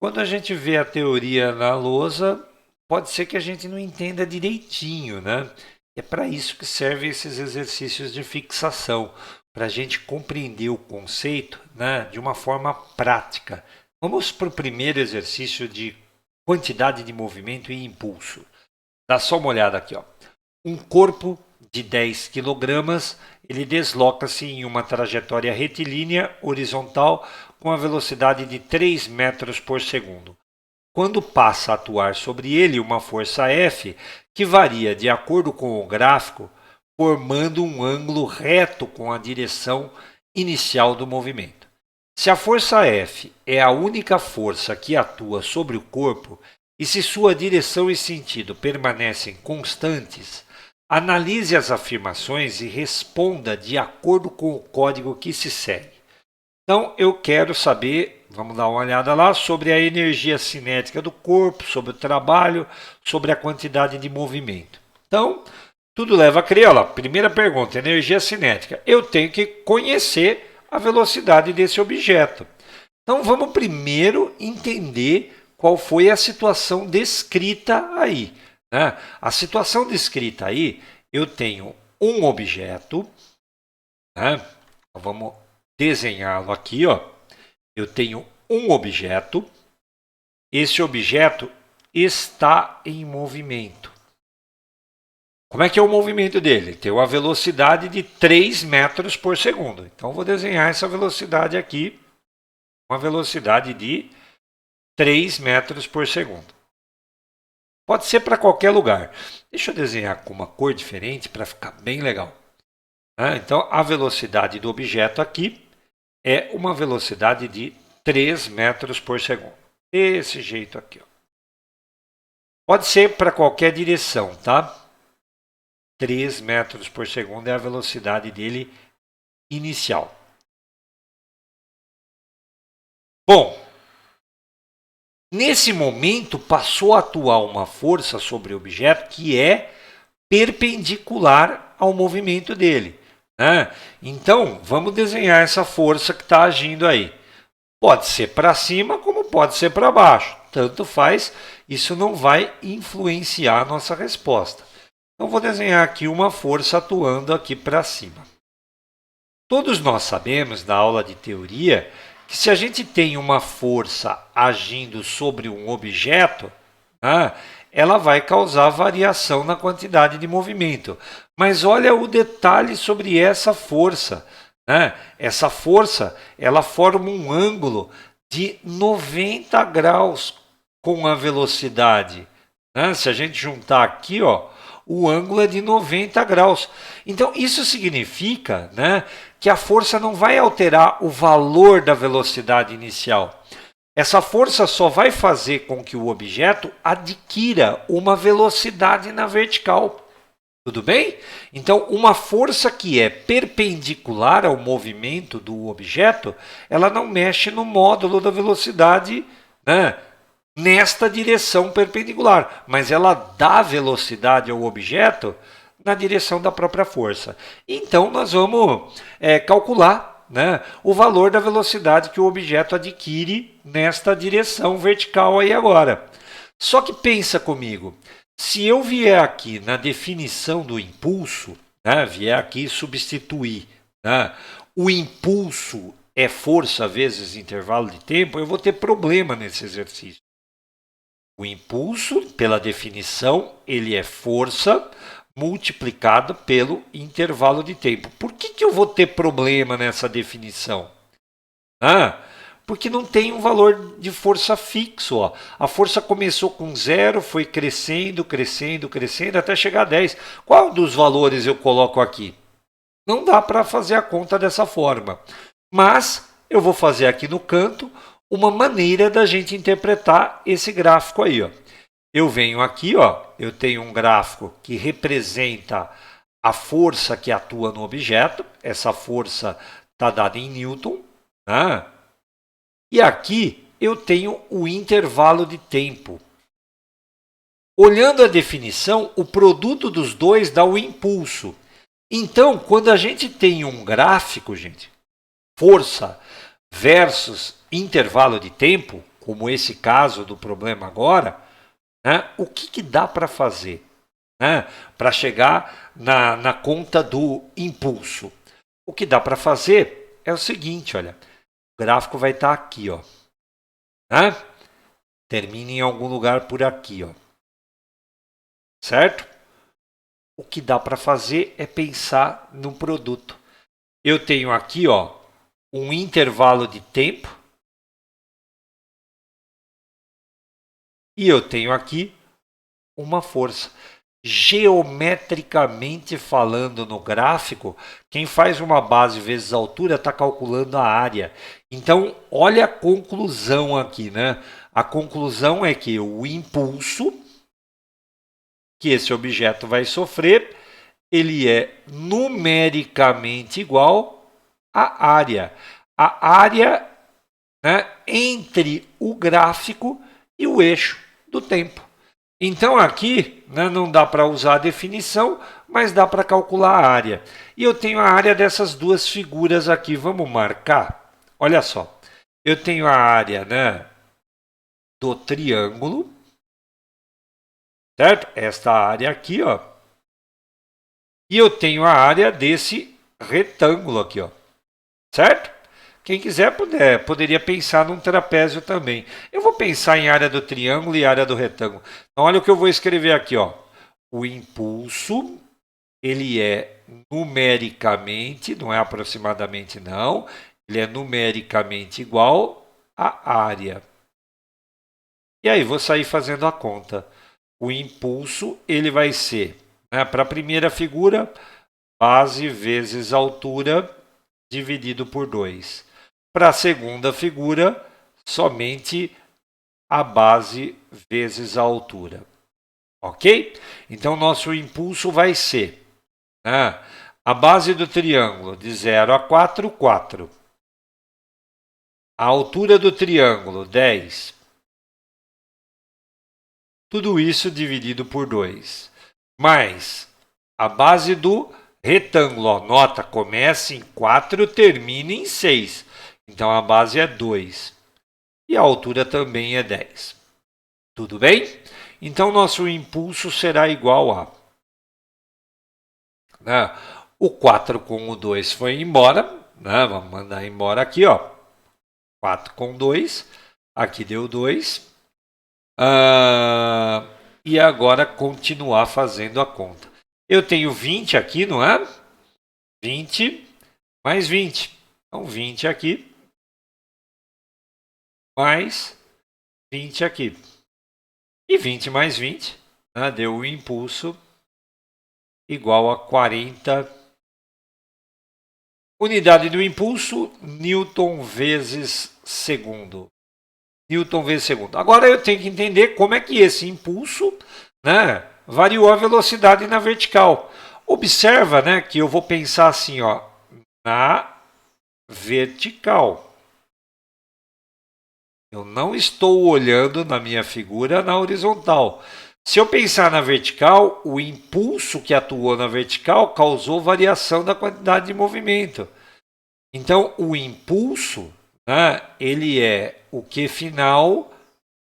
Quando a gente vê a teoria na lousa, pode ser que a gente não entenda direitinho, né? É para isso que servem esses exercícios de fixação, para a gente compreender o conceito, né, de uma forma prática. Vamos para o primeiro exercício de quantidade de movimento e impulso. Dá só uma olhada aqui, ó. Um corpo de 10 kg, ele desloca-se em uma trajetória retilínea horizontal com a velocidade de 3 metros por segundo. Quando passa a atuar sobre ele uma força F, que varia de acordo com o gráfico, formando um ângulo reto com a direção inicial do movimento. Se a força F é a única força que atua sobre o corpo e se sua direção e sentido permanecem constantes, analise as afirmações e responda de acordo com o código que se segue. Então, eu quero saber, vamos dar uma olhada lá, sobre a energia cinética do corpo, sobre o trabalho, sobre a quantidade de movimento. Então, tudo leva a crer, olha lá, primeira pergunta, energia cinética. Eu tenho que conhecer a velocidade desse objeto. Então, vamos primeiro entender qual foi a situação descrita aí. Né? A situação descrita aí, eu tenho um objeto, né? Então, vamos desenhá-lo aqui, ó. Eu tenho um objeto, esse objeto está em movimento. Como é que é o movimento dele? Tem uma velocidade de 3 metros por segundo. Então, vou desenhar essa velocidade aqui, uma velocidade de 3 metros por segundo. Pode ser para qualquer lugar. Deixa eu desenhar com uma cor diferente para ficar bem legal. Então, a velocidade do objeto aqui é uma velocidade de 3 metros por segundo. Desse jeito aqui. Ó. Pode ser para qualquer direção, tá? 3 metros por segundo é a velocidade dele inicial. Bom, nesse momento passou a atuar uma força sobre o objeto que é perpendicular ao movimento dele. Né? Então, vamos desenhar essa força que está agindo aí. Pode ser para cima como pode ser para baixo. Tanto faz, isso não vai influenciar a nossa resposta. Então, vou desenhar aqui uma força atuando aqui para cima. Todos nós sabemos, na aula de teoria, que se a gente tem uma força agindo sobre um objeto, né, ela vai causar variação na quantidade de movimento. Mas olha o detalhe sobre essa força. Né? Essa força ela forma um ângulo de 90 graus com a velocidade. Né? Se a gente juntar aqui, ó, o ângulo é de 90 graus. Então, isso significa, né, que a força não vai alterar o valor da velocidade inicial. Essa força só vai fazer com que o objeto adquira uma velocidade na vertical. Tudo bem? Então, uma força que é perpendicular ao movimento do objeto, ela não mexe no módulo da velocidade, né, nesta direção perpendicular, mas ela dá velocidade ao objeto na direção da própria força. Então, nós vamos calcular, né, o valor da velocidade que o objeto adquire nesta direção vertical aí agora. Só que pensa comigo, se eu vier aqui na definição do impulso, né, vier aqui substituir, né, o impulso é força vezes intervalo de tempo, eu vou ter problema nesse exercício. O impulso, pela definição, ele é força multiplicado pelo intervalo de tempo. Por que eu vou ter problema nessa definição? Porque não tem um valor de força fixo. Ó. A força começou com 0, foi crescendo, crescendo, crescendo, até chegar a 10. Qual dos valores eu coloco aqui? Não dá para fazer a conta dessa forma. Mas eu vou fazer aqui no canto uma maneira da gente interpretar esse gráfico aí. Ó. Eu venho aqui, ó, eu tenho um gráfico que representa a força que atua no objeto. Essa força está dada em Newton. Né? E aqui eu tenho o intervalo de tempo. Olhando a definição, o produto dos dois dá o impulso. Então, quando a gente tem um gráfico, gente, força versus intervalo de tempo, como esse caso do problema agora, né, o que dá para fazer, né, para chegar na conta do impulso? O que dá para fazer é o seguinte, olha, o gráfico vai estar aqui, ó, né? Termina em algum lugar por aqui, ó, certo? O que dá para fazer é pensar no produto. Eu tenho aqui, ó, um intervalo de tempo e eu tenho aqui uma força. Geometricamente falando no gráfico, quem faz uma base vezes a altura está calculando a área. Então, olha a conclusão aqui, né? A conclusão é que o impulso que esse objeto vai sofrer, ele é numericamente igual à área. A área, né, entre o gráfico e o eixo do tempo. Então aqui, né, não dá para usar a definição, mas dá para calcular a área. E eu tenho a área dessas duas figuras aqui. Vamos marcar? Olha só. Eu tenho a área, né, do triângulo, certo? Esta área aqui, ó. E eu tenho a área desse retângulo aqui, ó. Certo? Quem quiser poderia pensar num trapézio também. Eu vou pensar em área do triângulo e área do retângulo. Então, olha o que eu vou escrever aqui, ó. O impulso, ele é numericamente, não é aproximadamente não, ele é numericamente igual à área. E aí, vou sair fazendo a conta. O impulso, ele vai ser, né, para a primeira figura, base vezes altura dividido por 2. Para a segunda figura, somente a base vezes a altura. Ok? Então, nosso impulso vai ser, né, a base do triângulo de 0 a 4, 4. A altura do triângulo, 10. Tudo isso dividido por 2. Mais a base do retângulo, ó, nota, começa em 4, termina em 6. Então, a base é 2. E a altura também é 10. Tudo bem? Então, nosso impulso será igual a... né, o 4 com o 2 foi embora. Né, vamos mandar embora aqui, ó. 4 com 2. Aqui deu 2. E agora continuar fazendo a conta. Eu tenho 20 aqui, não é? 20 mais 20. Então, 20 aqui mais 20 aqui. E 20 mais 20, né, deu o impulso igual a 40. Unidade do impulso, Newton vezes segundo. Newton vezes segundo. Agora eu tenho que entender como é que esse impulso, né, variou a velocidade na vertical. Observa, né, que eu vou pensar assim, ó, na vertical. Eu não estou olhando na minha figura na horizontal. Se eu pensar na vertical, o impulso que atuou na vertical causou variação da quantidade de movimento. Então, o impulso, né, ele é o Q final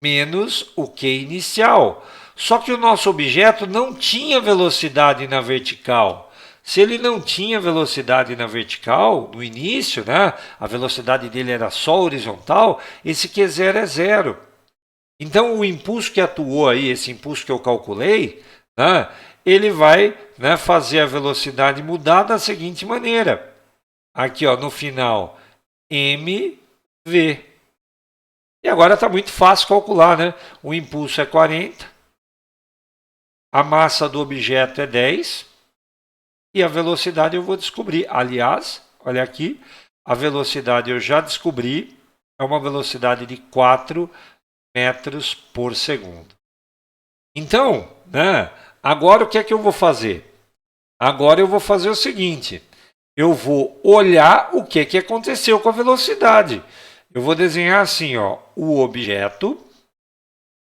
menos o Q inicial. Só que o nosso objeto não tinha velocidade na vertical. Se ele não tinha velocidade na vertical, no início, né, a velocidade dele era só horizontal, esse Q0 é zero. Então, o impulso que atuou aí, esse impulso que eu calculei, né, ele vai, né, fazer a velocidade mudar da seguinte maneira. Aqui, ó, no final, mv. E agora está muito fácil calcular, né? O impulso é 40, a massa do objeto é 10 e a velocidade eu vou descobrir. Aliás, olha aqui, a velocidade eu já descobri, é uma velocidade de 4 metros por segundo. Então, né, agora o que é que eu vou fazer? Agora eu vou fazer o seguinte, eu vou olhar o que é que aconteceu com a velocidade. Eu vou desenhar assim, ó, o objeto,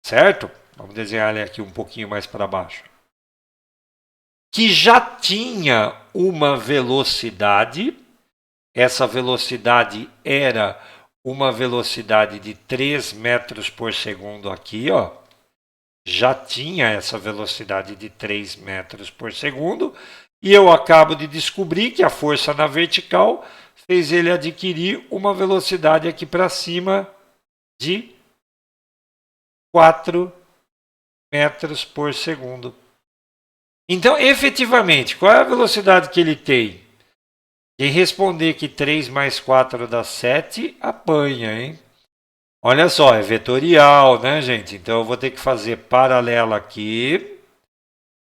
certo? Vamos desenhar ele aqui um pouquinho mais para baixo. Que já tinha uma velocidade, essa velocidade era uma velocidade de 3 metros por segundo aqui, ó. Já tinha essa velocidade de 3 metros por segundo. E eu acabo de descobrir que a força na vertical fez ele adquirir uma velocidade aqui para cima de 4 metros por segundo. Então, efetivamente, qual é a velocidade que ele tem? Quem responder que 3 mais 4 dá 7, apanha, hein? Olha só, é vetorial, né, gente? Então, eu vou ter que fazer paralela aqui,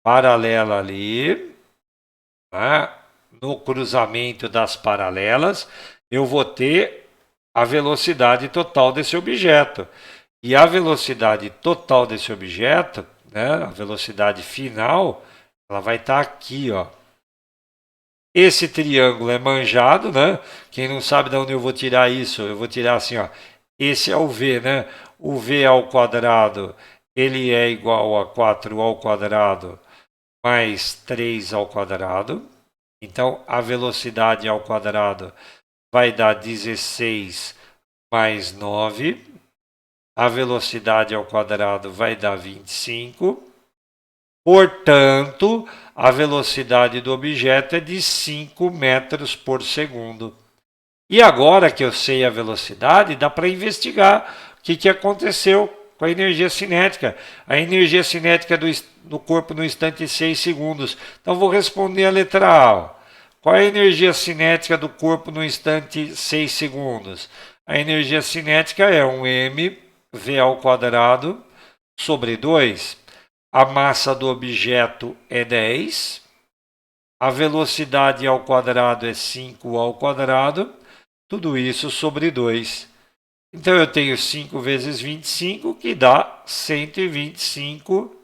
paralela ali, né? No cruzamento das paralelas, eu vou ter a velocidade total desse objeto. E a velocidade total desse objeto, né, a velocidade final, ela vai estar aqui, ó. Esse triângulo é manjado, né? Quem não sabe de onde eu vou tirar isso, eu vou tirar assim, ó. Esse é o V, né? O V ao quadrado, ele é igual a 4 ao quadrado mais 3 ao quadrado. Então, a velocidade ao quadrado vai dar 16 mais 9. A velocidade ao quadrado vai dar 25. Portanto, a velocidade do objeto é de 5 metros por segundo. E agora que eu sei a velocidade, dá para investigar o que aconteceu com a energia cinética. A energia cinética do corpo no instante 6 segundos. Então, vou responder a letra A. Qual é a energia cinética do corpo no instante 6 segundos? A energia cinética é um mv ao quadrado sobre 2. A massa do objeto é 10. A velocidade ao quadrado é 5 ao quadrado. Tudo isso sobre 2. Então, eu tenho 5 vezes 25, que dá 125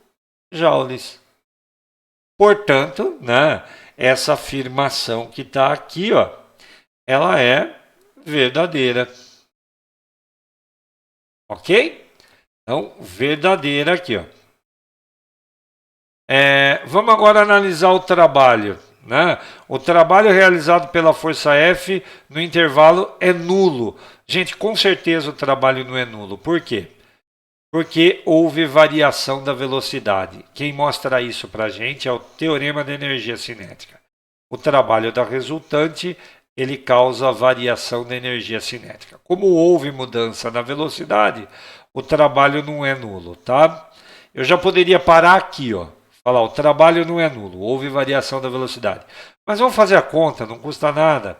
joules. Portanto, né, essa afirmação que está aqui, ó, ela é verdadeira. Ok? Então, verdadeira aqui, ó. Vamos agora analisar o trabalho. Né? O trabalho realizado pela força F no intervalo é nulo. Gente, com certeza o trabalho não é nulo. Por quê? Porque houve variação da velocidade. Quem mostra isso para a gente é o teorema da energia cinética. O trabalho da resultante, ele causa variação da energia cinética. Como houve mudança na velocidade, o trabalho não é nulo, tá? Eu já poderia parar aqui, ó. Falar, o trabalho não é nulo, houve variação da velocidade. Mas vamos fazer a conta, não custa nada.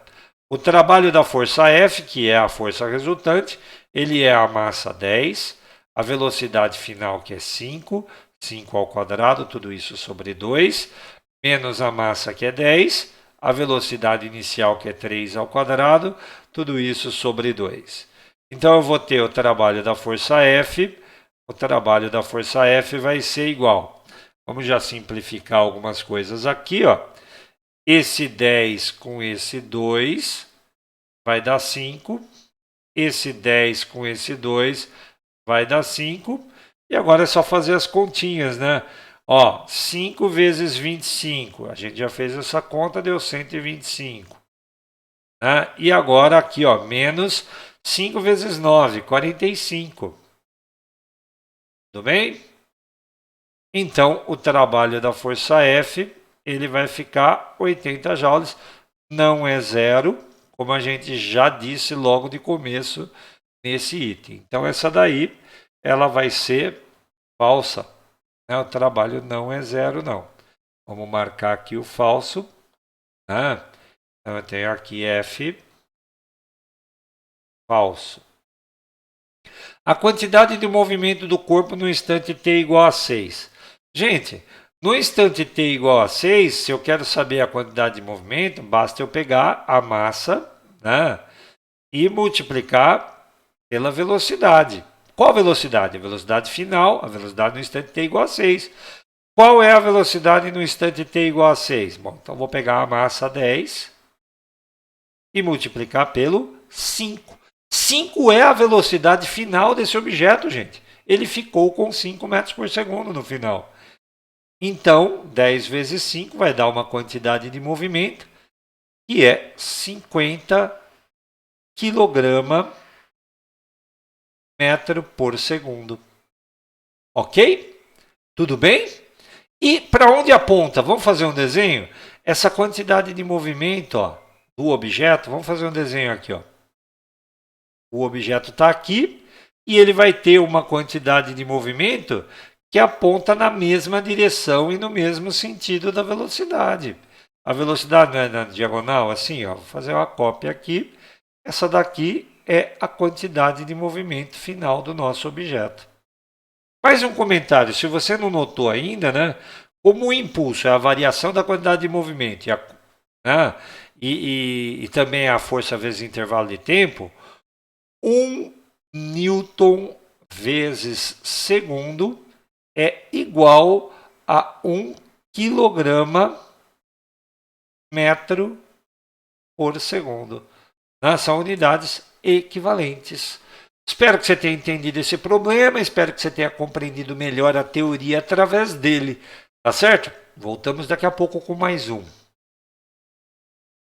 O trabalho da força F, que é a força resultante, ele é a massa 10, a velocidade final, que é 5, 5 ao quadrado, tudo isso sobre 2, menos a massa, que é 10, a velocidade inicial, que é 3 ao quadrado, tudo isso sobre 2. Então, eu vou ter o trabalho da força F, o trabalho da força F vai ser igual. Vamos já simplificar algumas coisas aqui, ó. Esse 10 com esse 2 vai dar 5. Esse 10 com esse 2 vai dar 5. E agora é só fazer as continhas, né? Ó, 5 vezes 25. A gente já fez essa conta, deu 125. Né? E agora aqui, ó, menos 5 vezes 9, 45. Tudo bem? Então, o trabalho da força F, ele vai ficar 80 joules, não é zero, como a gente já disse logo de começo nesse item. Então, essa daí, ela vai ser falsa. Né? O trabalho não é zero, não. Vamos marcar aqui o falso. Né? Então, eu tenho aqui F falso. A quantidade de movimento do corpo no instante t igual a 6. Gente, no instante t igual a 6, se eu quero saber a quantidade de movimento, basta eu pegar a massa, né, e multiplicar pela velocidade. Qual velocidade? A velocidade final, a velocidade no instante t igual a 6. Qual é a velocidade no instante t igual a 6? Bom, então vou pegar a massa 10 e multiplicar pelo 5. 5 é a velocidade final desse objeto, gente. Ele ficou com 5 metros por segundo no final. Então, 10 vezes 5 vai dar uma quantidade de movimento que é 50 kg metro por segundo. Ok? Tudo bem? E para onde aponta? Vamos fazer um desenho? Essa quantidade de movimento, ó, do objeto, vamos fazer um desenho aqui. Ó. O objeto está aqui e ele vai ter uma quantidade de movimento que aponta na mesma direção e no mesmo sentido da velocidade. A velocidade não é na diagonal, assim, ó, vou fazer uma cópia aqui. Essa daqui é a quantidade de movimento final do nosso objeto. Mais um comentário, se você não notou ainda, né? Como o impulso é a variação da quantidade de movimento e também a força vezes intervalo de tempo, 1 newton vezes segundo é igual a 1 quilograma metro por segundo. São unidades equivalentes. Espero que você tenha entendido esse problema, espero que você tenha compreendido melhor a teoria através dele. Tá certo? Voltamos daqui a pouco com mais um.